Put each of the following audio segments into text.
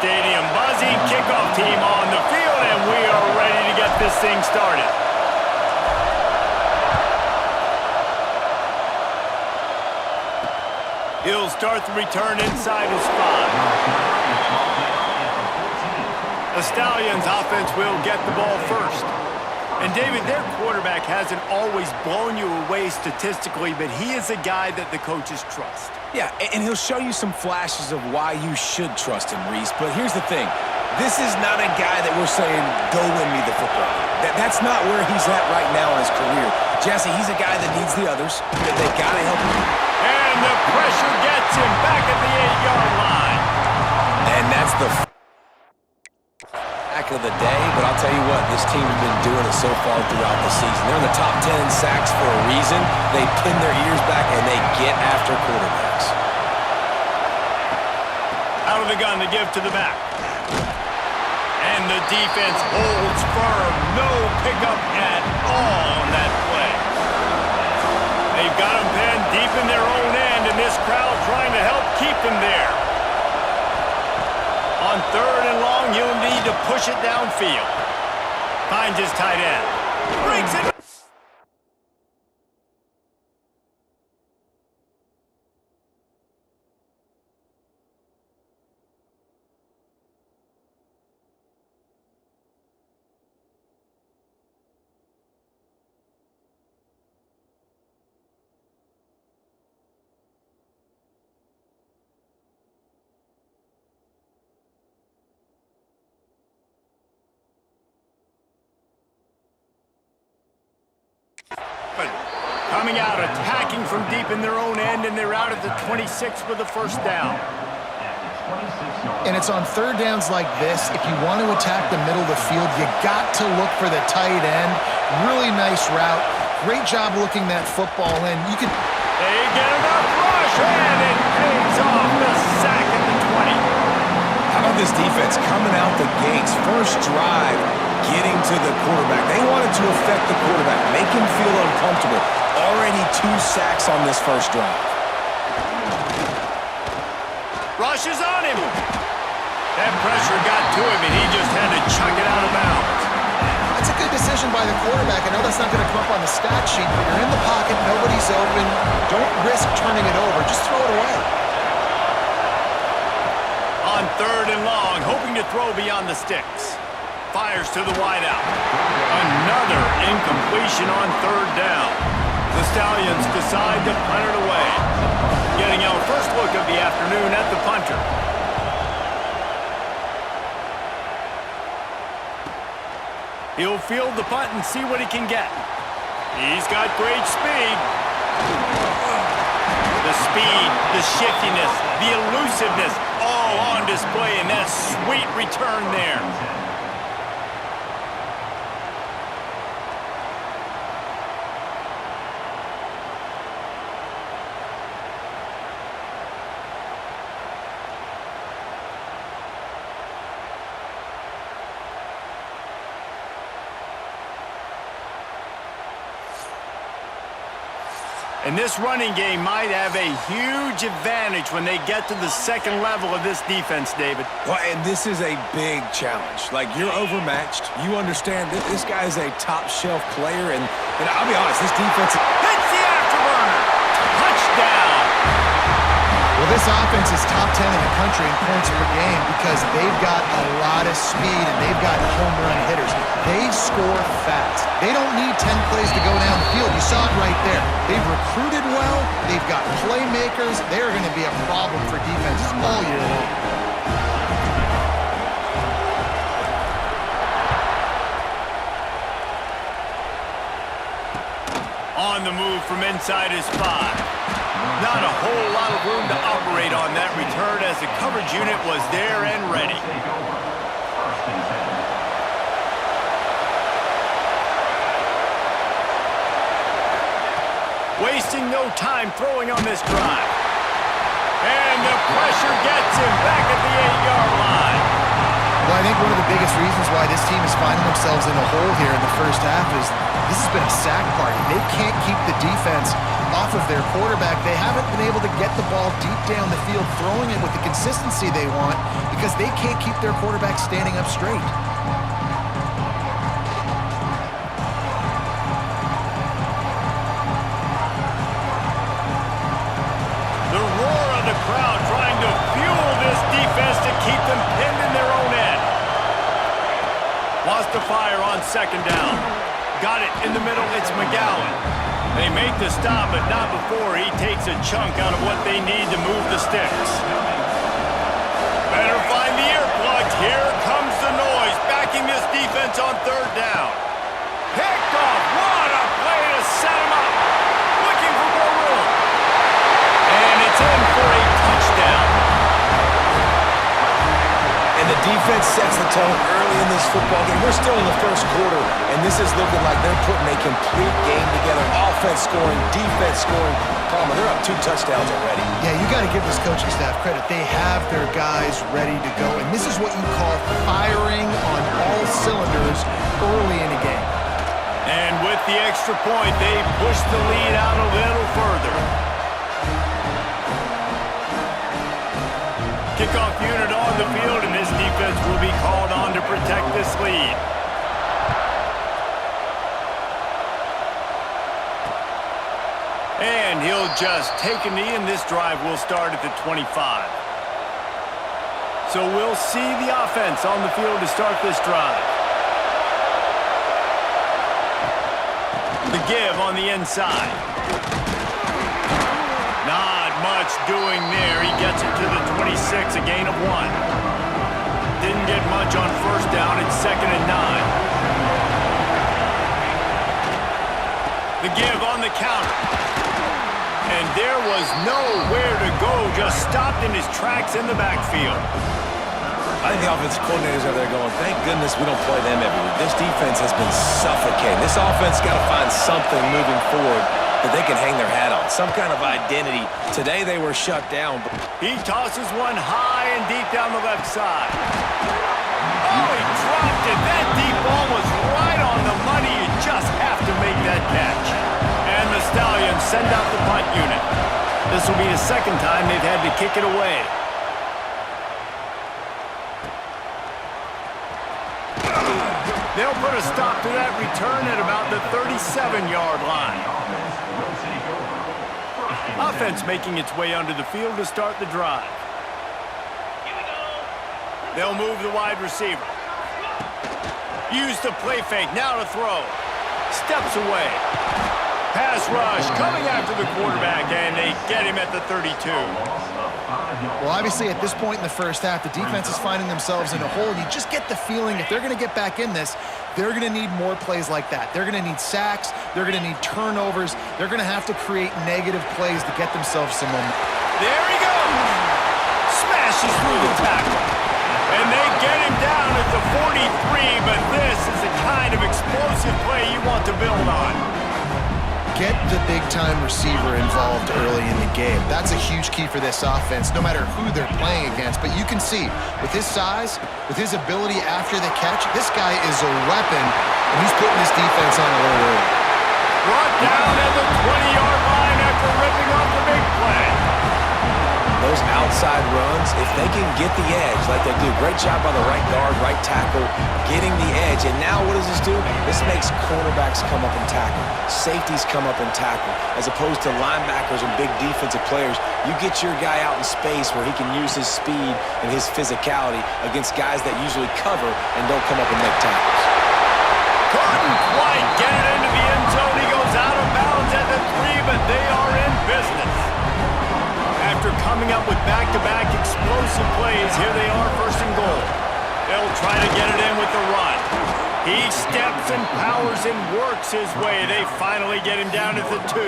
stadium buzzing. Kickoff team on the field, and we are ready to get this thing started. He'll start the return inside his 5. The Stallions offense will get the ball first. And, David, their quarterback hasn't always blown you away statistically, but he is a guy that the coaches trust. Yeah, and he'll show you some flashes of why you should trust him, Reese. But here's the thing. This is not a guy that we're saying, go win me the football. That's not where he's at right now in his career. Jesse, he's a guy that needs the others. They've got to help him. And the pressure gets him back at the 8-yard line. And that's the back of the day, but I'll tell you what, this team has been doing it so far throughout the season. They're in the top 10 in sacks for a reason. They pin their ears back, and they get after quarterbacks. Out of the gun to give to the back. And the defense holds firm. No pickup at all on that play. They've got him pinned deep in their own end, and this crowd trying to help keep him there. On 3rd and long, he'll need to push it downfield. Finds his tight end. Brings it. Coming out, attacking from deep in their own end, and they're out at the 26 with the first down. And it's on 3rd downs like this. If you want to attack the middle of the field, you got to look for the tight end. Really nice route. Great job looking that football in. You can. They get enough rush, and it pays off the sack at the 20. How about this defense coming out the gates? First drive, getting to the quarterback. They wanted to affect the quarterback, make him feel uncomfortable. Already 2 sacks on this first drive. Rushes on him. That pressure got to him, and he just had to chuck it out of bounds. That's a good decision by the quarterback. I know that's not going to come up on the stat sheet, but you're in the pocket, nobody's open. Don't risk turning it over. Just throw it away. On 3rd and long, hoping to throw beyond the sticks. Fires to the wideout. Another incompletion on 3rd down. The Stallions decide to punt it away. Getting our first look of the afternoon at the punter. He'll field the punt and see what he can get. He's got great speed. The speed, the shiftiness, the elusiveness, all on display in that sweet return there. And this running game might have a huge advantage when they get to the second level of this defense, David. Well, and this is a big challenge. Like, you're overmatched. You understand that this guy is a top-shelf player, and I'll be honest, this defense hits the afterburner. Touchdown. Well, this offense is top 10 in the country in points per game because they've got a lot of speed and they've got home run hitters. They score fast. They don't need 10 plays to go down the field. You saw it right there. They've recruited well. They've got playmakers. They're going to be a problem for defenses all year long. On the move from inside his 5. Not a whole lot of room to operate on that return as the coverage unit was there and ready. Wasting no time throwing on this drive. And the pressure gets him back at the 8-yard line. Well, I think one of the biggest reasons why this team is finding themselves in a hole here in the first half is this has been a sack party. They can't keep the defense off off of their quarterback. They haven't been able to get the ball deep down the field, throwing it with the consistency they want because they can't keep their quarterback standing up straight. The roar of the crowd trying to fuel this defense to keep them pinned in their own end. Lost the fire on second down. Got it in the middle. It's McGowan. They make the stop, but not before he takes a chunk out of what they need to move the sticks. Better find the earplugs. Here comes the noise, backing this defense on third down. Picked off. What a play to set him up. Looking for more room. And it's in for a touchdown. And the defense sets the tone early in this football game. We're still in the first quarter, and this is looking like they're putting a complete game together. Offense scoring, defense scoring. Palmer, they're up 2 touchdowns already. Yeah, you got to give this coaching staff credit. They have their guys ready to go, and this is what you call firing on all cylinders early in a game. And with the extra point, they push the lead out a little further. Kickoff unit on the field, and this defense will be called on to protect this lead. And he'll just take a knee, and this drive will start at the 25. So we'll see the offense on the field to start this drive. The give on the inside. Not much doing there. He gets it to the 26, a gain of 1. Didn't get much on first down. It's 2nd and 9. The give on the counter. And there was nowhere to go. Just stopped in his tracks in the backfield. I think the offensive coordinators are there going, thank goodness we don't play them every week. This defense has been suffocating. This offense got to find something moving forward that they can hang their hat on, some kind of identity. Today they were shut down. He tosses one high and deep down the left side. Oh, he dropped it. That deep ball was right on the money. You just have to make that catch. And the Stallions send out the punt unit. This will be the second time they've had to kick it away. They'll put a stop to that return at about the 37-yard line. Offense making its way under the field to start the drive. They'll move the wide receiver. Use the play fake, now to throw. Steps away. Pass rush coming after the quarterback, and they get him at the 32. Well, obviously, at this point in the first half, the defense is finding themselves in a hole. You just get the feeling if they're going to get back in this, they're going to need more plays like that. They're going to need sacks. They're going to need turnovers. They're going to have to create negative plays to get themselves some momentum. There he goes. Smashes through the tackle. And they get him down at the 43, but this is the kind of explosive play you want to build on. Get the big-time receiver involved early in the game. That's a huge key for this offense, no matter who they're playing against. But you can see, with his size, with his ability after the catch, this guy is a weapon, and he's putting this defense on alert early. Brought down at the 20-yard line after ripping off the big play. Those outside runs, if they can get the edge like they do, great job by the right guard, right tackle, getting the edge. And now what does this do? This makes cornerbacks come up and tackle. Safeties come up and tackle. As opposed to linebackers and big defensive players, you get your guy out in space where he can use his speed and his physicality against guys that usually cover and don't come up and make tackles. Couldn't quite get it into the end zone. He goes out of bounds at the 3, but they are in business. After coming up with back-to-back explosive plays, here they are, 1st and goal. They'll try to get it in with the run. He steps and powers and works his way. They finally get him down at the 2.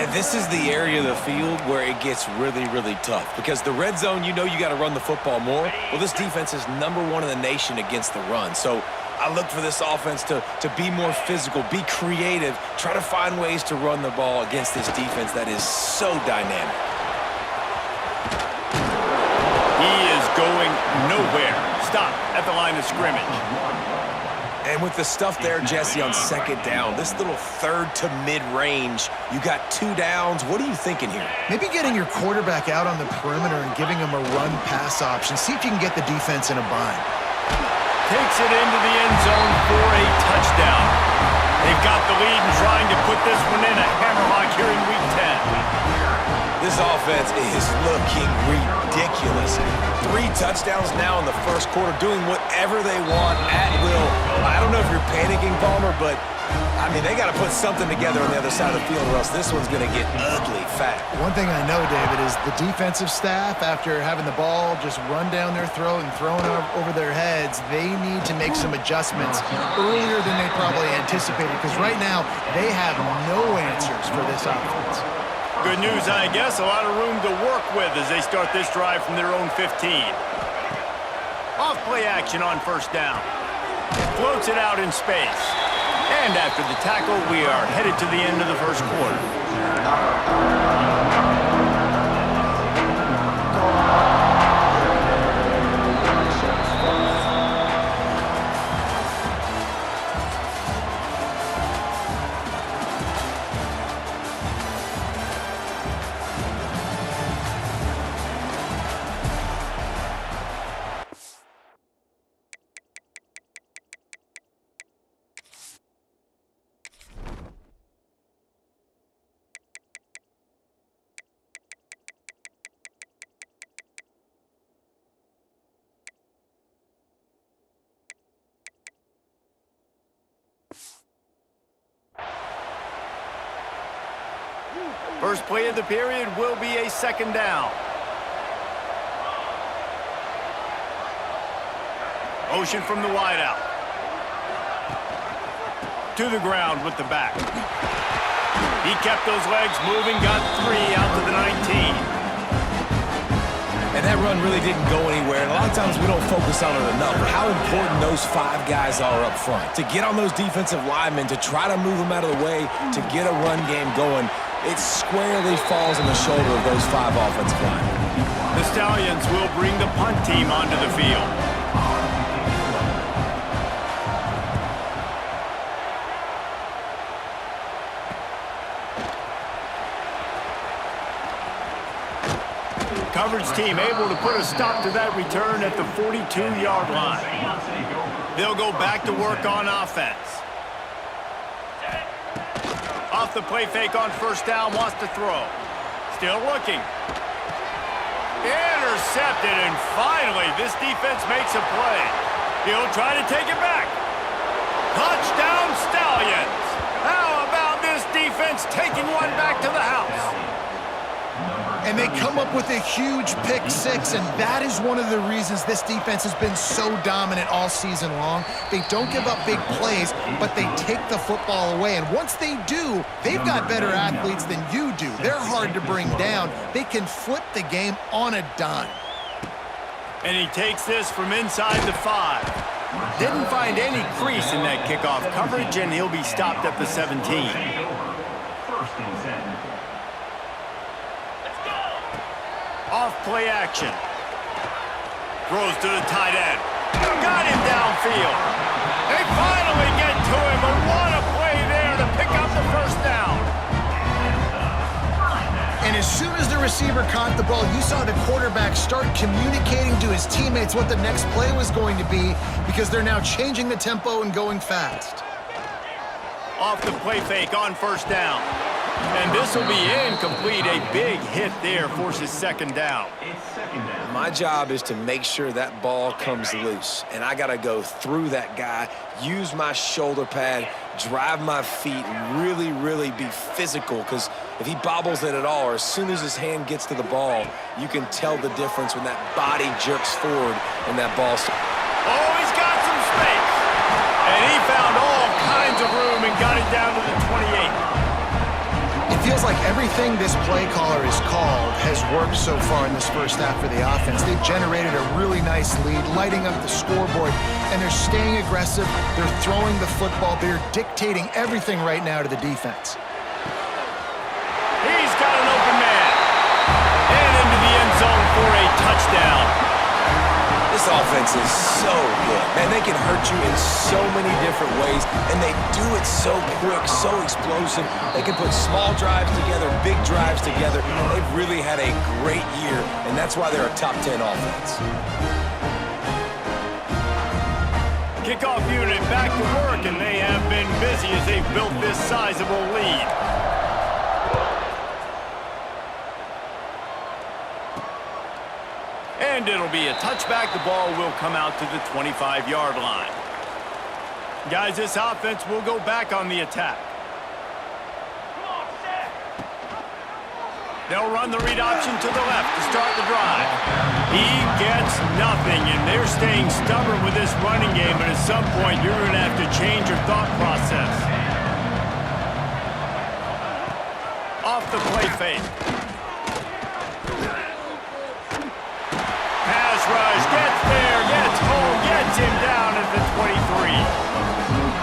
And this is the area of the field where it gets really, really tough. Because the red zone, you know you got to run the football more. Well, this defense is #1 in the nation against the run. So I look for this offense to be more physical, be creative, try to find ways to run the ball against this defense that is so dynamic. He is going nowhere. Stop at the line of scrimmage. And with the stuff there, Jesse, on second down, this little third to mid-range, you got 2 downs. What are you thinking here? Maybe getting your quarterback out on the perimeter and giving him a run-pass option. See if you can get the defense in a bind. Takes it into the end zone for a touchdown. They've got the lead and trying to put this one in a hammerlock here in Week 10. This offense is looking ridiculous. 3 touchdowns now in the first quarter, doing whatever they want at will. I don't know if you're panicking, Palmer, but, I mean, they got to put something together on the other side of the field or else this one's going to get ugly fast. One thing I know, David, is the defensive staff, after having the ball just run down their throat and thrown over their heads, they need to make some adjustments earlier than they probably anticipated, because right now they have no answers for this offense. Good news, I guess. A lot of room to work with as they start this drive from their own 15. Off play action on first down. Floats it out in space. And after the tackle, we are headed to the end of the first quarter. First play of the period will be a second down. Motion from the wideout. To the ground with the back. He kept those legs moving, got 3 out to the 19. And that run really didn't go anywhere. And a lot of times we don't focus on it enough. But how important those 5 guys are up front. To get on those defensive linemen, to try to move them out of the way, to get a run game going, it squarely falls on the shoulder of those 5 offensive linemen. The Stallions will bring the punt team onto the field. Coverage team able to put a stop to that return at the 42-yard line. They'll go back to work on offense. Off the play fake on first down, wants to throw. Still looking. Intercepted, and finally this defense makes a play. He'll try to take it back. Touchdown Stallions! How about this defense taking one back to the house? And they come up with a huge pick 6, and that is one of the reasons this defense has been so dominant all season long. They don't give up big plays, but they take the football away. And once they do, they've got better athletes than you do. They're hard to bring down. They can flip the game on a dime. And he takes this from inside the 5. Didn't find any crease in that kickoff coverage, and he'll be stopped at the 17. Off play action. Throws to the tight end. Got him downfield. They finally get to him, and what a play there to pick up the first down. And as soon as the receiver caught the ball, you saw the quarterback start communicating to his teammates what the next play was going to be, because they're now changing the tempo and going fast. Off the play fake on first down. And this will be incomplete. A big hit there forces second down. My job is to make sure that ball comes loose. And I got to go through that guy, use my shoulder pad, drive my feet, really, really be physical. Because if he bobbles it at all, or as soon as his hand gets to the ball, you can tell the difference when that body jerks forward and that ball. Oh, he's got some space. And he found all kinds of room and got it down to the 28. It feels like everything this play caller has called has worked so far in this first half for the offense. They've generated a really nice lead, lighting up the scoreboard, and they're staying aggressive. They're throwing the football. They're dictating everything right now to the defense. He's got an open man. And into the end zone for a touchdown. This offense defense is so good. Man, they can hurt you in so many different ways, and they do it so quick, so explosive. They can put small drives together, big drives together. They've really had a great year, and that's why they're a top 10 offense. Kickoff unit back to work, and they have been busy as they've built this sizable lead. And it'll be a touchback. The ball will come out to the 25-yard line. Guys, this offense will go back on the attack. They'll run the read option to the left to start the drive. He gets nothing, and they're staying stubborn with this running game, but at some point you're going to have to change your thought process. Off the play fake. Pass rush, gets there, gets home, gets him down at the 23.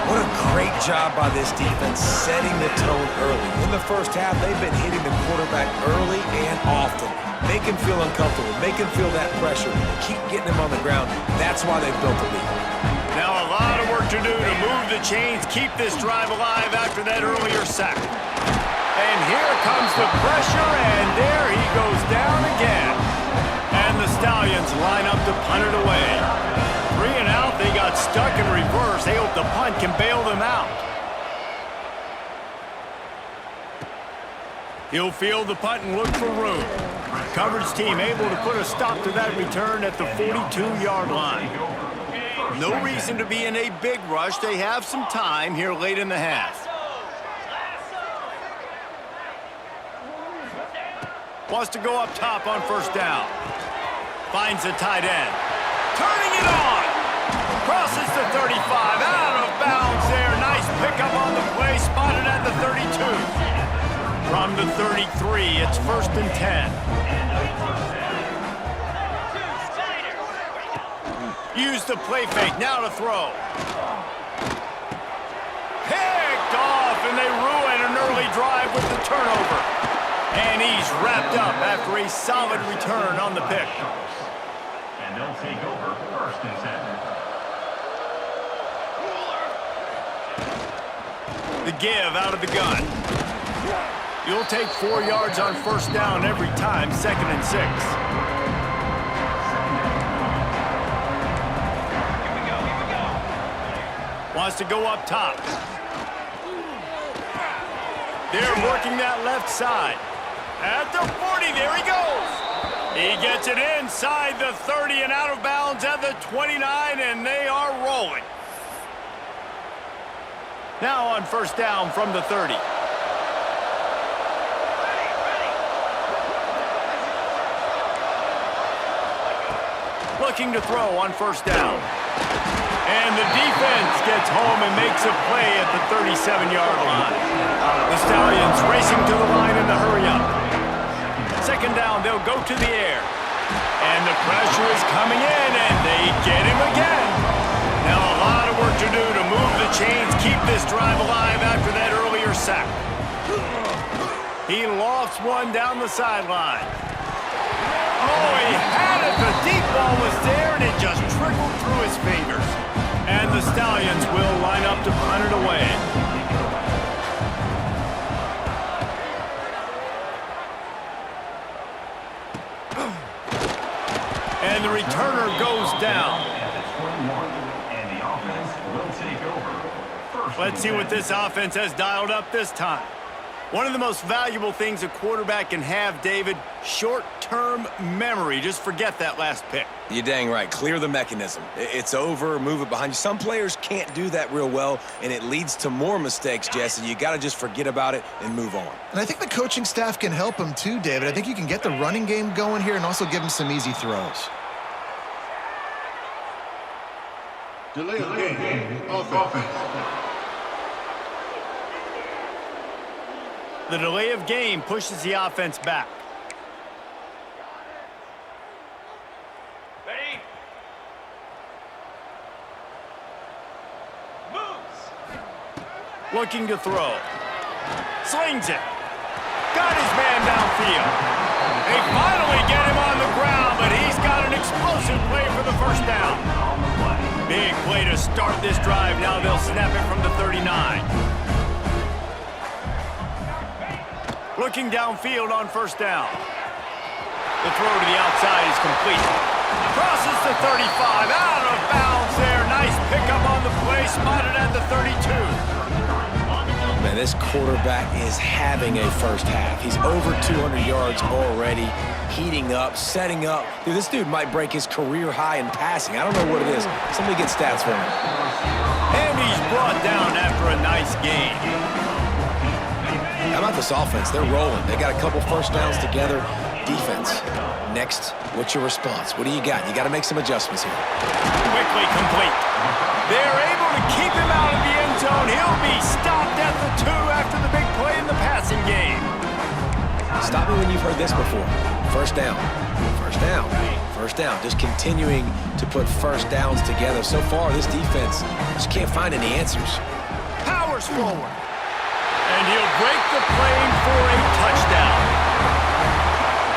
What a great job by this defense setting the tone early. In the first half, they've been hitting the quarterback early and often. Make him feel uncomfortable. Make him feel that pressure. Keep getting him on the ground. That's why they've built the lead. Now a lot of work to do to move the chains, keep this drive alive after that earlier sack. And here comes the pressure, and there he goes down again. And the Stallions line up to punt it away. 3 and out, they got stuck in reverse. They hope the punt can bail them out. He'll field the punt and look for room. Coverage team able to put a stop to that return at the 42-yard line. No reason to be in a big rush. They have some time here late in the half. Wants to go up top on first down. Finds the tight end. Turning it on. Crosses the 35. Out of bounds there. Nice pickup on the play. Spotted at the 32. From the 33, it's 1st and 10. Use the play fake. Now to throw. Picked off, and they ruin an early drive with the turnover. And he's wrapped up after a solid return on the pick. And they'll take over 1st and 10. The give out of the gun. You'll take 4 yards on first down every time, 2nd and 6. Wants to go up top. They're working that left side. At the 40, there he goes. He gets it inside the 30 and out of bounds at the 29, and they are rolling. Now on first down from the 30. Looking to throw on first down. And the defense gets home and makes a play at the 37-yard line. The Stallions racing to the line in the hurry up. 2nd down, they'll go to the air. And the pressure is coming in, and they get him again. Now a lot of work to do to move the chains, keep this drive alive after that earlier sack. He lofts one down the sideline. Oh, he had it. The deep ball was there, and it just trickled through his fingers. And the Stallions will line up to punt it away. And the returner goes down. And the offense will take over. Let's see what this offense has dialed up this time. One of the most valuable things a quarterback can have, David, short-term memory. Just forget that last pick. You're dang right. Clear the mechanism. It's over, move it behind you. Some players can't do that real well, and it leads to more mistakes, Jesse. You got to just forget about it and move on. And I think the coaching staff can help him too, David. I think you can get the running game going here and also give him some easy throws. Delay of game. Offense. The delay of game pushes the offense back. Ready? Moves. Looking to throw. Slings it. Got his man downfield. They finally get him on the ground, but he's got an explosive play for the first down. Big play to start this drive. Now they'll snap it from the 39. Looking downfield on first down. The throw to the outside is complete. Crosses the 35. Out of bounds there. Nice pickup on the play. Spotted at the 32. Man, this quarterback is having a first half. He's over 200 yards already, heating up, setting up. Dude, this dude might break his career high in passing. I don't know what it is. Somebody get stats for him. And he's brought down after a nice gain. How about this offense? They're rolling. They got a couple first downs together. Defense. Next, what's your response? What do you got? You got to make some adjustments here. Quickly complete. They're able to keep him out of the end zone. He'll be stopped at the 2 after the big play in the passing game. Stop me when you've heard this before. First down. First down. First down. Just continuing to put first downs together. So far, this defense just can't find any answers. Powers forward. And he'll break the plane for a touchdown.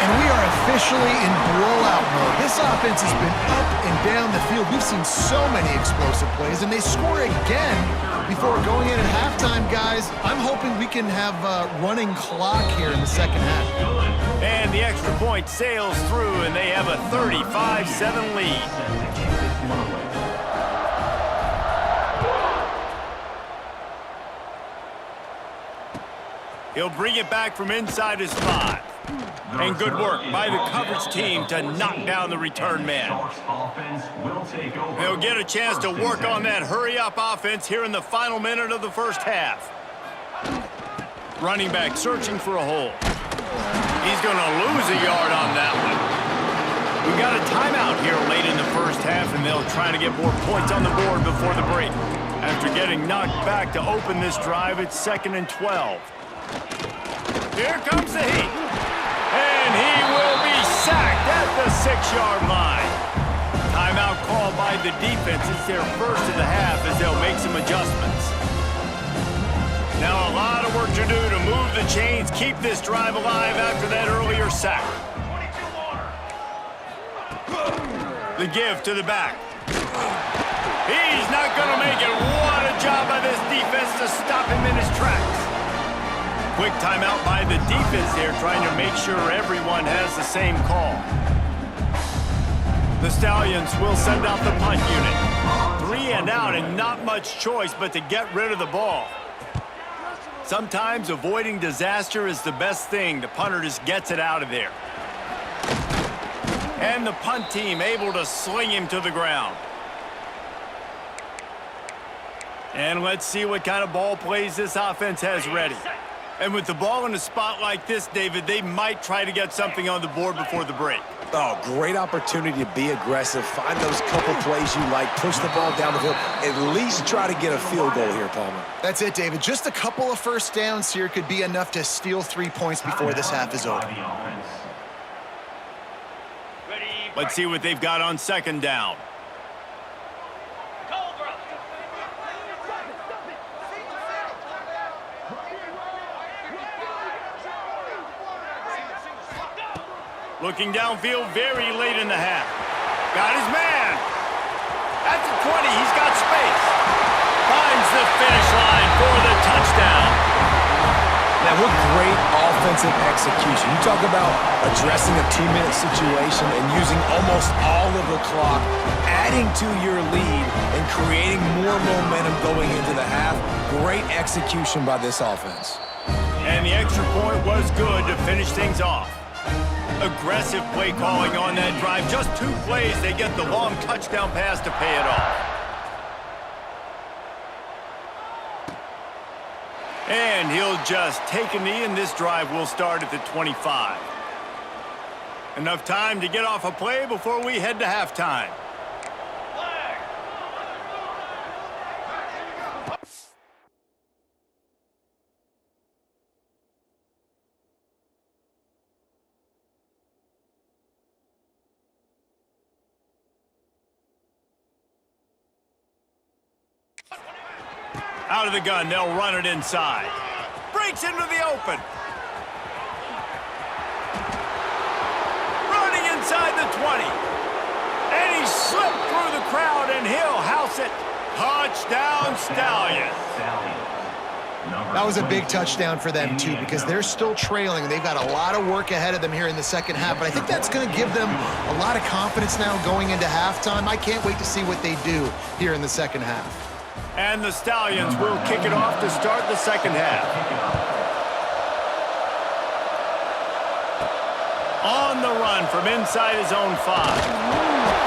And we are officially in blowout mode. This offense has been up and down the field. We've seen so many explosive plays, and they score again before going in at halftime, guys. I'm hoping we can have a running clock here in the second half. And the extra point sails through, and they have a 35-7 lead. He'll bring it back from inside his 5. And good work by the coverage team to knock down the return man. They'll get a chance to work on that hurry-up offense here in the final minute of the first half. Running back searching for a hole. He's going to lose a yard on that one. We've got a timeout here late in the first half, and they'll try to get more points on the board before the break. After getting knocked back to open this drive, it's 2nd and 12. Here comes the heat. And he will be sacked at the 6-yard line. Timeout called by the defense. It's their first of the half as they'll make some adjustments. Now a lot of work to do to move the chains, keep this drive alive after that earlier sack. The give to the back. He's not going to make it. What a job by this defense to stop him in his tracks. Quick timeout by the defense there, trying to make sure everyone has the same call. The Stallions will send out the punt unit. 3 and out, and not much choice but to get rid of the ball. Sometimes avoiding disaster is the best thing. The punter just gets it out of there. And the punt team able to sling him to the ground. And let's see what kind of ball plays this offense has ready. And with the ball in a spot like this, David, they might try to get something on the board before the break. Oh, great opportunity to be aggressive. Find those couple plays you like. Push the ball down the field. At least try to get a field goal here, Palmer. That's it, David. Just a couple of first downs here could be enough to steal 3 points before this half is over. Let's see what they've got on 2nd down. Looking downfield very late in the half. Got his man. At the 20, he's got space. Finds the finish line for the touchdown. Now, what great offensive execution. You talk about addressing a 2-minute situation and using almost all of the clock, adding to your lead and creating more momentum going into the half. Great execution by this offense. And the extra point was good to finish things off. Aggressive play calling on that drive. Just 2 plays, they get the long touchdown pass to pay it off. And he'll just take a knee, and this drive will start at the 25. Enough time to get off a play before we head to halftime. Out of the gun, they'll run it inside. Breaks into the open. Running inside the 20. And he slipped through the crowd, and he'll house it. Touchdown, Stallions. That was a big touchdown for them, too, because they're still trailing. They've got a lot of work ahead of them here in the second half, but I think that's going to give them a lot of confidence now going into halftime. I can't wait to see what they do here in the second half. And the Stallions will kick it off to start the second half. On the run from inside his own 5.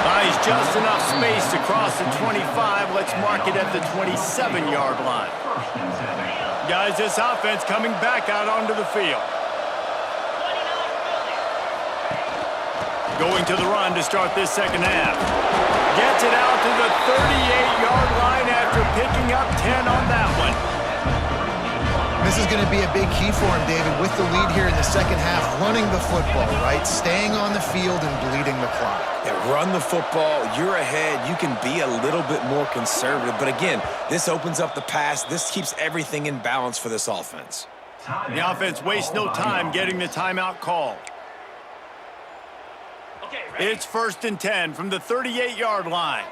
Buys just enough space to cross the 25. Let's mark it at the 27-yard line. Guys, this offense coming back out onto the field. Going to the run to start this second half. Gets it out to the 38-yard line after picking up 10 on that one. This is going to be a big key for him, David, with the lead here in the second half, running the football, right? Staying on the field and bleeding the clock. Yeah, run the football. You're ahead. You can be a little bit more conservative. But again, this opens up the pass. This keeps everything in balance for this offense. The offense wastes no time getting the timeout called. It's 1st and 10 from the 38-yard line.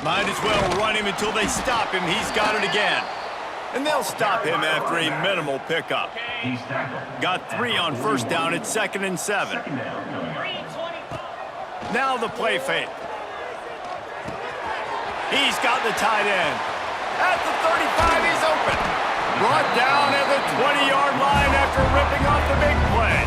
Might as well run him until they stop him. He's got it again. And they'll stop him after a minimal pickup. Got 3 on first down. It's 2nd and 7. Now the play fake. He's got the tight end. At the 35, he's open. Brought down at the 20-yard line after ripping off the big play.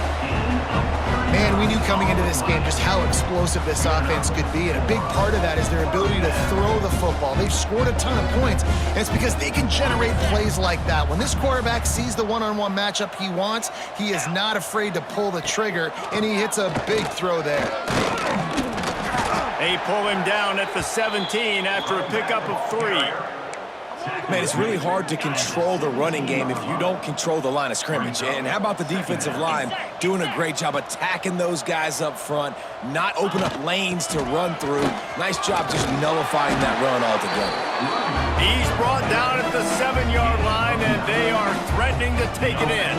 Man, we knew coming into this game just how explosive this offense could be, and a big part of that is their ability to throw the football. They've scored a ton of points, and it's because they can generate plays like that. When this quarterback sees the one-on-one matchup he wants, he is not afraid to pull the trigger, and he hits a big throw there. They pull him down at the 17 after a pickup of 3. Man, it's really hard to control the running game if you don't control the line of scrimmage. And how about the defensive line doing a great job attacking those guys up front, not open up lanes to run through. Nice job just nullifying that run altogether. He's brought down at the 7-yard line, and they are threatening to take it in.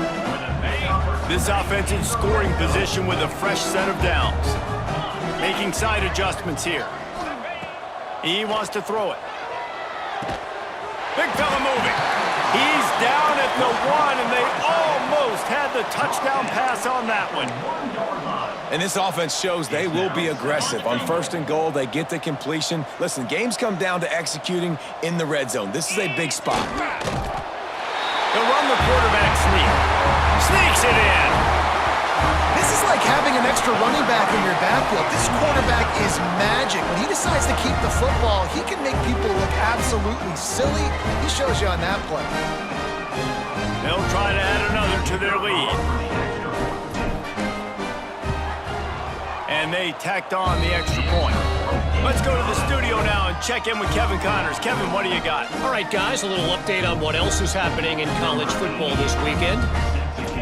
This offense in scoring position with a fresh set of downs. Making side adjustments here. He wants to throw it. Big fella moving. He's down at the 1, and they almost had the touchdown pass on that one. And this offense shows they will be aggressive. On 1st and goal, they get the completion. Listen, games come down to executing in the red zone. This is a big spot. They'll run the quarterback sneak. Sneaks it in. This is like having an extra running back in your backfield. This quarterback is magic. When he decides to keep the football, he can make people look absolutely silly. He shows you on that play. They'll try to add another to their lead. And they tacked on the extra point. Let's go to the studio now and check in with Kevin Connors. Kevin, what do you got? All right, guys, a little update on what else is happening in college football this weekend.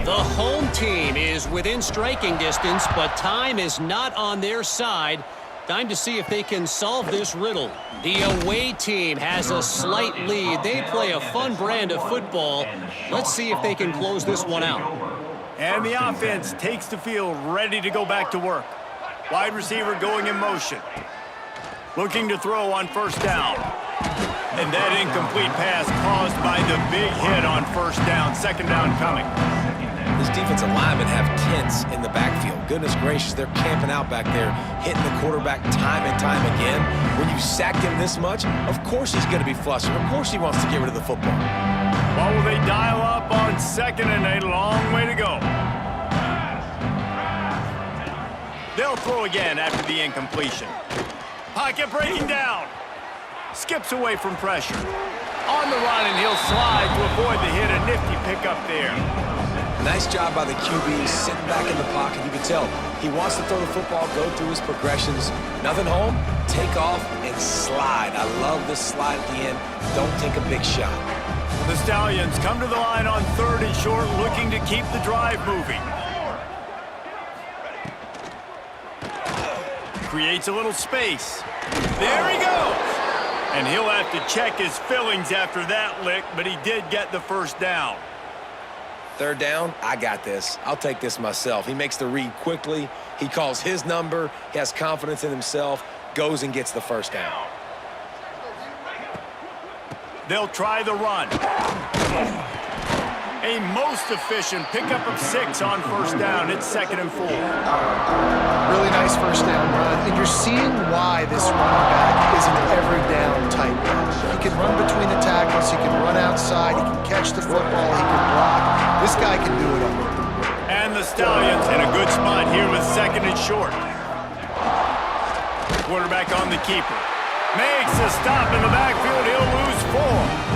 The home team is within striking distance, but time is not on their side. Time to see if they can solve this riddle. The away team has a slight lead. They play a fun brand of football. Let's see if they can close this one out. And the offense takes the field ready to go back to work. Wide receiver going in motion. Looking to throw on first down. And that incomplete pass caused by the big hit on first down. Second down coming. This defensive linemen have tents in the backfield. Goodness gracious, they're camping out back there, hitting the quarterback time and time again. When you sack him this much, of course he's going to be flustered. Of course he wants to get rid of the football. What will they dial up on 2nd and a long way to go? They'll throw again after the incompletion. Pocket breaking down. Skips away from pressure. On the run, and he'll slide to avoid the hit. A nifty pickup there. Nice job by the QB, sitting back in the pocket. You can tell he wants to throw the football, go through his progressions. Nothing home, take off, and slide. I love this slide at the end. Don't take a big shot. The Stallions come to the line on 3rd and short, looking to keep the drive moving. Creates a little space. There he goes. And he'll have to check his fillings after that lick, but he did get the first down. Third down, I got this. I'll take this myself. He makes the read quickly. He calls his number. He has confidence in himself. Goes and gets the first down. They'll try the run. A most efficient pickup of 6 on first down. It's 2nd and 4. Really nice first down run. And you're seeing why this running back is an every down type back. He can run between the tackles. He can run outside. He can catch the football. He can block. This guy can do it all. And the Stallions in a good spot here with 2nd and short. Quarterback on the keeper. Makes a stop in the backfield. He'll lose 4.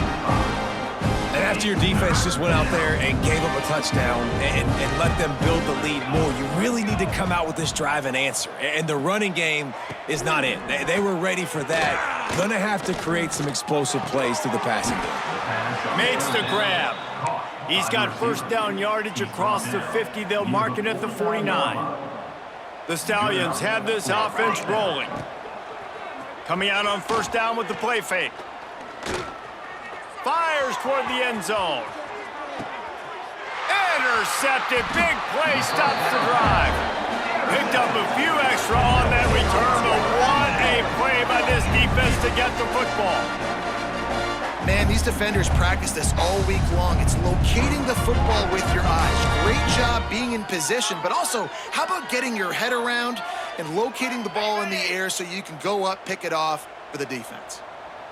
And after your defense just went out there and gave up a touchdown and let them build the lead more, you really need to come out with this drive and answer. And the running game is not in. They were ready for that. Going to have to create some explosive plays through the passing game. Makes the grab. He's got first down yardage across the 50. They'll mark it at the 49. The Stallions have this offense rolling. Coming out on first down with the play fake. Fires toward the end zone. Intercepted. Big play stops the drive. Picked up a few extra on that return, but what a play by this defense to get the football. Man, these defenders practice this all week long. It's locating the football with your eyes. Great job being in position, but also, how about getting your head around and locating the ball in the air so you can go up, pick it off for the defense.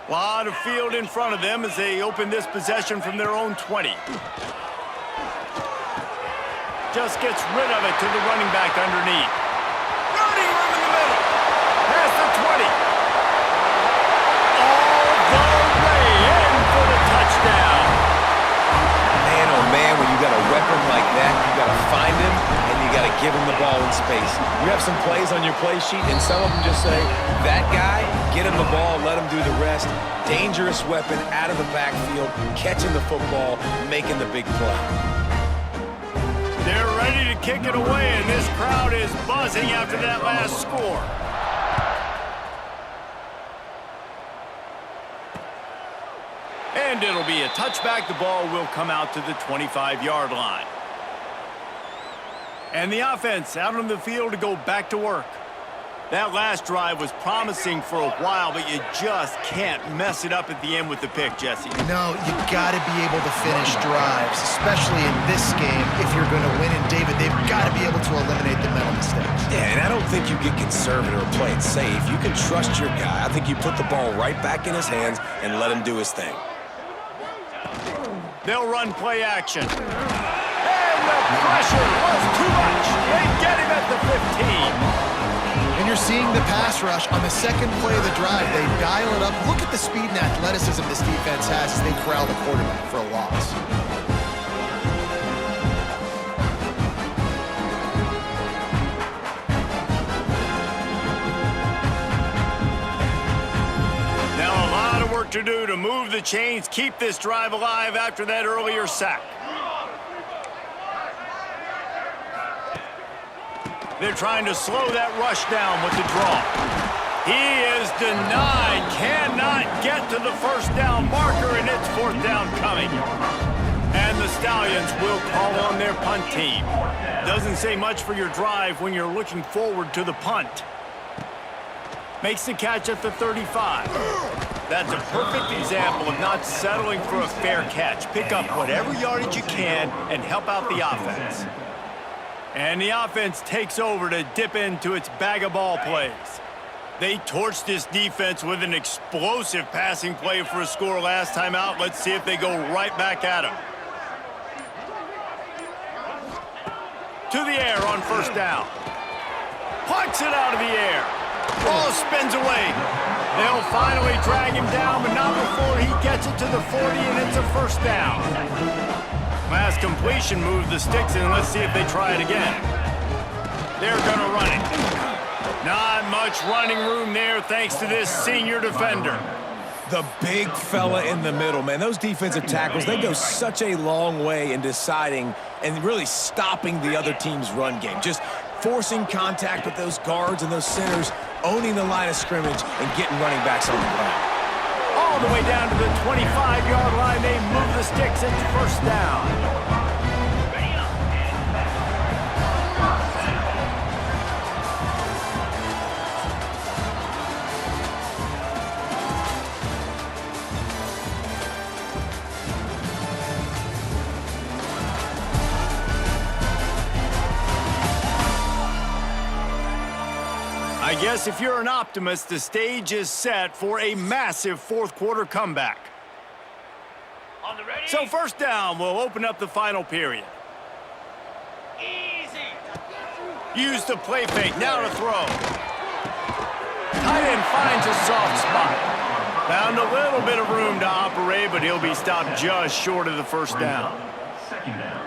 A lot of field in front of them as they open this possession from their own 20. Just gets rid of it to the running back underneath. Running room in the middle. Past the 20. All the way in for the touchdown. Man, oh man, when you got a weapon like that, you got to find him and you got to give him the ball in space. You have some plays on your play sheet, and some of them just say, that guy, get him the ball, let him do the rest. Dangerous weapon out of the backfield, catching the football, making the big play. They're ready to kick it away, and this crowd is buzzing after that last score. And it'll be a touchback. The ball will come out to the 25-yard line. And the offense out on the field to go back to work. That last drive was promising for a while, but you just can't mess it up at the end with the pick, Jesse. No, you got to be able to finish drives, especially in this game. If you're going to win, and David, they've got to be able to eliminate the mental mistakes. Yeah, and I don't think you get conservative or play it safe. You can trust your guy. I think you put the ball right back in his hands and let him do his thing. They'll run play action. And the pressure was too much. They get him at the 15. And you're seeing the pass rush on the second play of the drive. They dial it up. Look at the speed and athleticism this defense has as they corral the quarterback for a loss. Now a lot of work to do to move the chains, keep this drive alive after that earlier sack. They're trying to slow that rush down with the draw. He is denied, cannot get to the first down marker, and it's fourth down coming. And the Stallions will call on their punt team. Doesn't say much for your drive when you're looking forward to the punt. Makes the catch at the 35. That's a perfect example of not settling for a fair catch. Pick up whatever yardage you can and help out the offense. And the offense takes over to dip into its bag of ball plays. They torched this defense with an explosive passing play for a score last time out. Let's see if they go right back at him. To the air on first down. Plucks it out of the air. Ball spins away. They'll finally drag him down, but not before he gets it to the 40, and it's a first down. Last completion moved the sticks, and let's see if they try it again. They're going to run it. Not much running room there thanks to this senior defender. The big fella in the middle, man. Those defensive tackles, they go such a long way in deciding and really stopping the other team's run game. Just forcing contact with those guards and those centers, owning the line of scrimmage, and getting running backs on the ground. All the way down to the 25-yard line, they move the sticks. It's first down. I guess if you're an optimist, the stage is set for a massive fourth-quarter comeback. So first down will open up the final period. Use the play fake, now to throw. Tight end finds a soft spot. Found a little bit of room to operate, but he'll be stopped just short of the first down.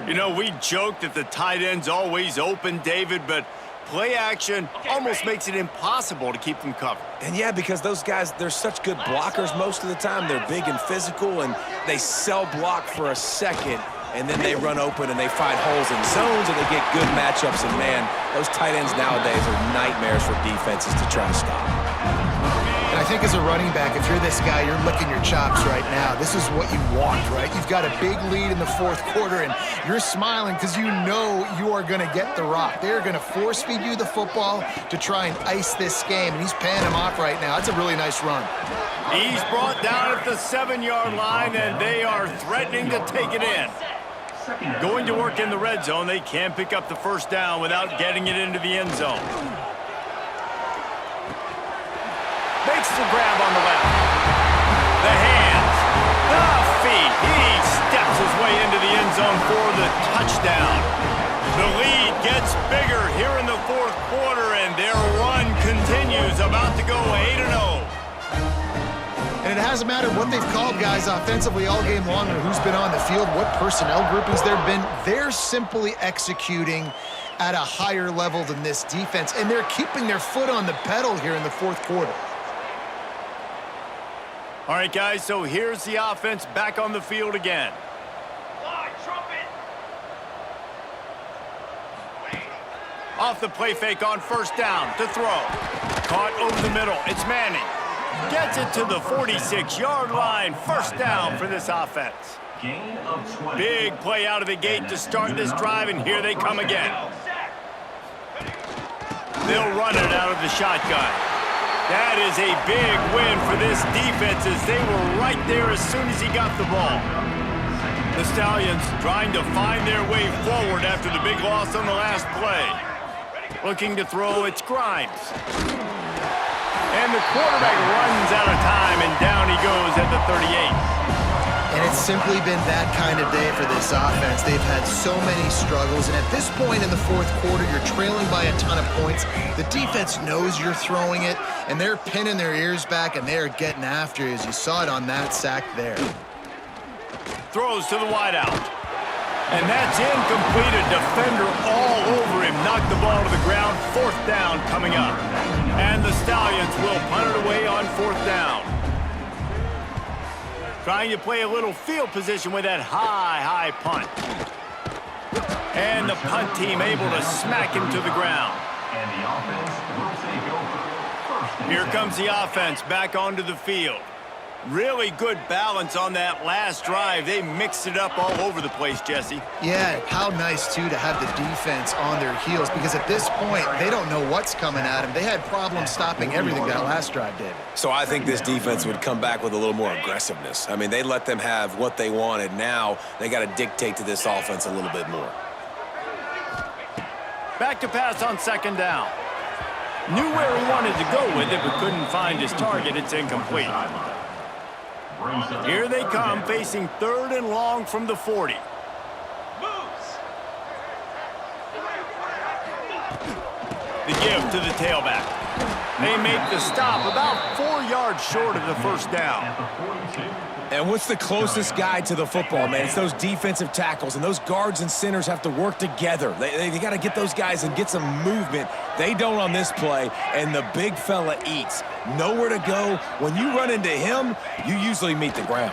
You know, we joke that the tight end's always open, David, but play action almost makes it impossible to keep them covered. And yeah, because those guys, they're such good blockers most of the time. They're big and physical, and they cell block for a second, and then they run open and they find holes in zones, and they get good matchups. And man, those tight ends nowadays are nightmares for defenses to try to stop. And I think as a running back, if you're this guy, you're licking your chops right now. This is what you want, right? You've got a big lead in the fourth quarter, and you're smiling because you know you are going to get the rock. They're going to force feed you the football to try and ice this game, and he's paying him off right now. That's a really nice run. He's brought down at the 7-yard line, and they are threatening to take it in. Going to work in the red zone, they can't pick up the first down without getting it into the end zone. Makes the grab on the left. The hands, the feet. He steps his way into the end zone for the touchdown. The lead gets bigger here in the fourth quarter, and their run continues, about to go 8-0. And it hasn't mattered what they've called guys offensively all game long or who's been on the field, what personnel groupings there have been. They're simply executing at a higher level than this defense, and they're keeping their foot on the pedal here in the fourth quarter. All right, guys, so here's the offense back on the field again. Off the play fake on first down to throw. Caught over the middle. It's Manning. Gets it to the 46-yard line. First down for this offense. Gain of 20. Big play out of the gate to start this drive, and here they come again. They'll run it out of the shotgun. That is a big win for this defense, as they were right there as soon as he got the ball. The Stallions trying to find their way forward after the big loss on the last play. Looking to throw, it's Grimes. And the quarterback runs out of time, and down he goes at the 38. And it's simply been that kind of day for this offense. They've had so many struggles, and at this point in the fourth quarter, you're trailing by a ton of points. The defense knows you're throwing it, and they're pinning their ears back, and they're getting after you, as you saw it on that sack there. Throws to the wideout. And that's incomplete. A defender all over him. Knocked the ball to the ground. Fourth down coming up. And the Stallions will punt it away on fourth down. Trying to play a little field position with that high punt. And the punt team able to smack him to the ground. And the offense will take over. First and Here 10. comes the offense back onto the field. Really good balance on that last drive. They mixed it up all over the place, Jesse. Yeah, how nice, too, to have the defense on their heels, because at this point, they don't know what's coming at them. They had problems stopping everything that last drive did. So I think this defense would come back with a little more aggressiveness. I mean, they let them have what they wanted. Now they got to dictate to this offense a little bit more. Back to pass on second down. Knew where he wanted to go with it, but couldn't find his target. It's incomplete. Here they come, facing third and long from the 40. The give to the tailback. They make the stop about 4 yards short of the first down. And what's the closest guy to the football, man? It's those defensive tackles, and those guards and centers have to work together. They got to get those guys and get some movement. They don't on this play, and the big fella eats. Nowhere to go. When you run into him, you usually meet the ground.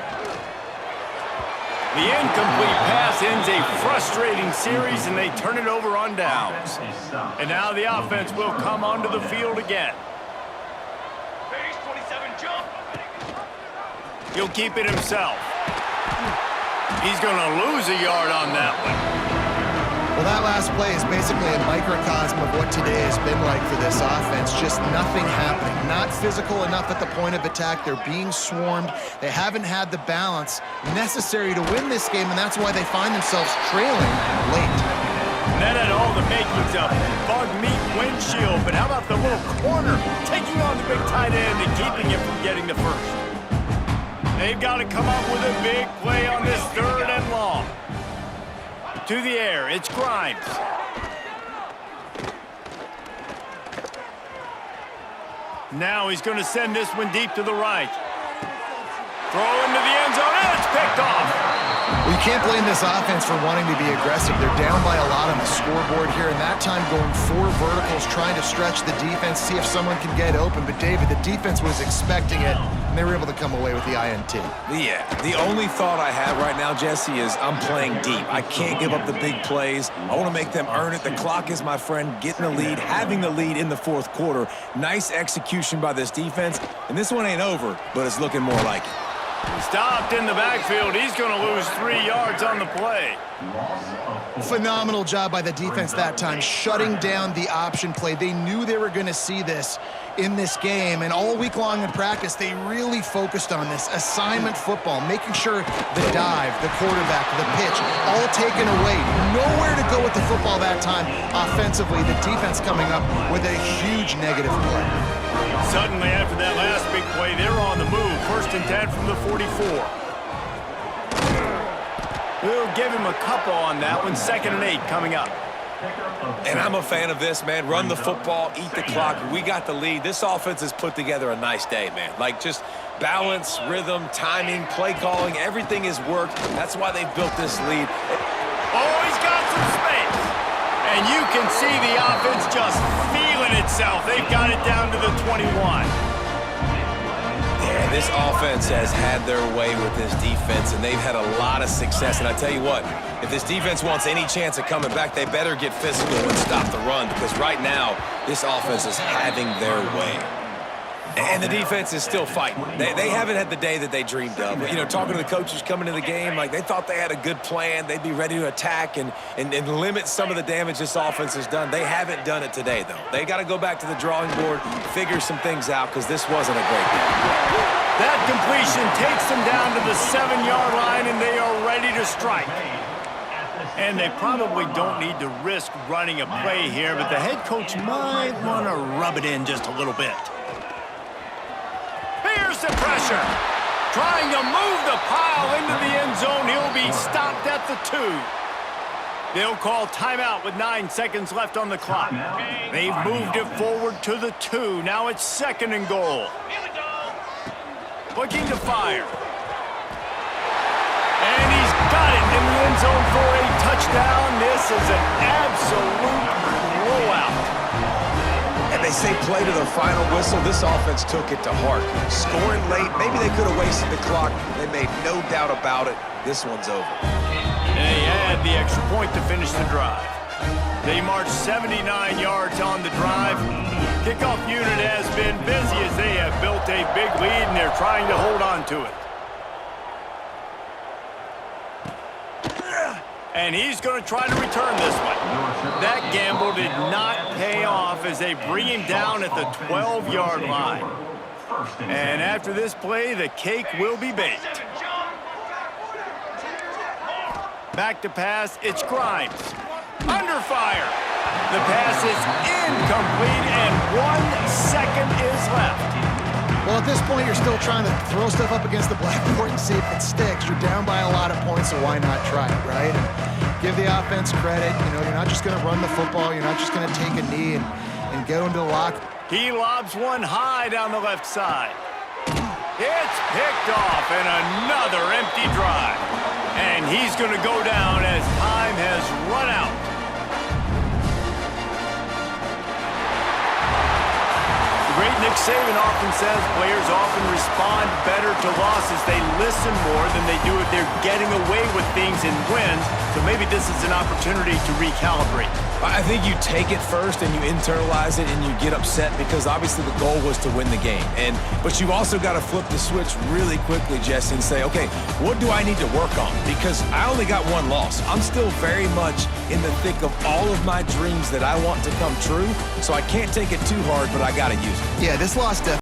The incomplete pass ends a frustrating series, and they turn it over on downs. And now the offense will come onto the field again. He'll keep it himself. He's going to lose a yard on that one. Well, that last play is basically a microcosm of what today has been like for this offense. Just nothing happening. Not physical enough at the point of attack. They're being swarmed. They haven't had the balance necessary to win this game, and that's why they find themselves trailing late. that had all the makings of bug meat windshield. But how about the little corner taking on the big tight end and keeping him from getting the first? They've got to come up with a big play on this 3rd and long. To the air, it's Grimes. Now he's going to send this one deep to the right. Throw into the end zone, and it's picked off. Well, you can't blame this offense for wanting to be aggressive. They're down by a lot on the scoreboard here, and that time going 4 verticals, trying to stretch the defense, see if someone can get open. But, David, the defense was expecting it, and they were able to come away with the INT. Yeah, the only thought I have right now, Jesse, is I'm playing deep. I can't give up the big plays. I want to make them earn it. The clock is my friend. Getting the lead, having the lead in the 4th quarter. Nice execution by this defense, and this one ain't over, but it's looking more like it. Stopped in the backfield. He's going to lose 3 yards on the play. Phenomenal job by the defense that time, shutting down the option play. They knew they were going to see this in this game, and all week long in practice, they really focused on this assignment football, making sure the dive, the quarterback, the pitch, all taken away. Nowhere to go with the football that time offensively. The defense coming up with a huge negative play. Suddenly, after that last big play, they're on the move. 1st and 10 from the 44. We'll give him a couple on that one. 2nd and 8 coming up. And I'm a fan of this, man. Run the football, eat the clock. We got the lead. This offense has put together a nice day, man. Like, just balance, rhythm, timing, play calling, everything has worked. That's why they've built this lead. Oh, he's got some space. And you can see the offense just feeling itself. They've got it down to the 21. Yeah, this offense has had their way with this defense, and they've had a lot of success. And I tell you what, if this defense wants any chance of coming back, they better get physical and stop the run, because right now, this offense is having their way. And the defense is still fighting. They haven't had the day that they dreamed of. You know, talking to the coaches coming into the game, like they thought they had a good plan. They'd be ready to attack and limit some of the damage this offense has done. They haven't done it today, though. They got to go back to the drawing board, figure some things out, because this wasn't a great game. That completion takes them down to the 7-yard line, and they are ready to strike. And they probably don't need to risk running a play here, but the head coach might want to rub it in just a little bit. Here's the pressure. Trying to move the pile into the end zone. He'll be stopped at the 2. They'll call timeout with 9 seconds left on the clock. They've moved it forward to the 2. Now it's 2nd and goal. Looking to fire. And he's got it in the end zone for a touchdown. This is an absolute blowout. And they say play to the final whistle. This offense took it to heart. Scoring late, maybe they could have wasted the clock. They made no doubt about it. This one's over. And they add the extra point to finish the drive. They marched 79 yards on the drive. Kickoff unit has been busy as they have built a big lead, and they're trying to hold on to it. And he's going to try to return this one. That gamble did not pay off as they bring him down at the 12-yard line. And after this play, the cake will be baked. Back to pass, it's Grimes. Under fire. The pass is incomplete, and 1 second is left. Well, at this point, you're still trying to throw stuff up against the blackboard and see if it sticks. You're down by a lot of points, so why not try it, right? And give the offense credit. You know, you're not just going to run the football. You're not just going to take a knee and get into the lock. He lobs one high down the left side. It's picked off, and another empty drive. And he's going to go down as time has run out. The great Nick Saban often says players often respond better to losses. They listen more than they do if they're getting away with things and wins. So maybe this is an opportunity to recalibrate. I think you take it first and you internalize it and you get upset because obviously the goal was to win the game. But you've also got to flip the switch really quickly, Jesse, and say, okay, what do I need to work on? Because I only got one loss. I'm still very much in the thick of all of my dreams that I want to come true. So I can't take it too hard, but I got to use it. Yeah, this loss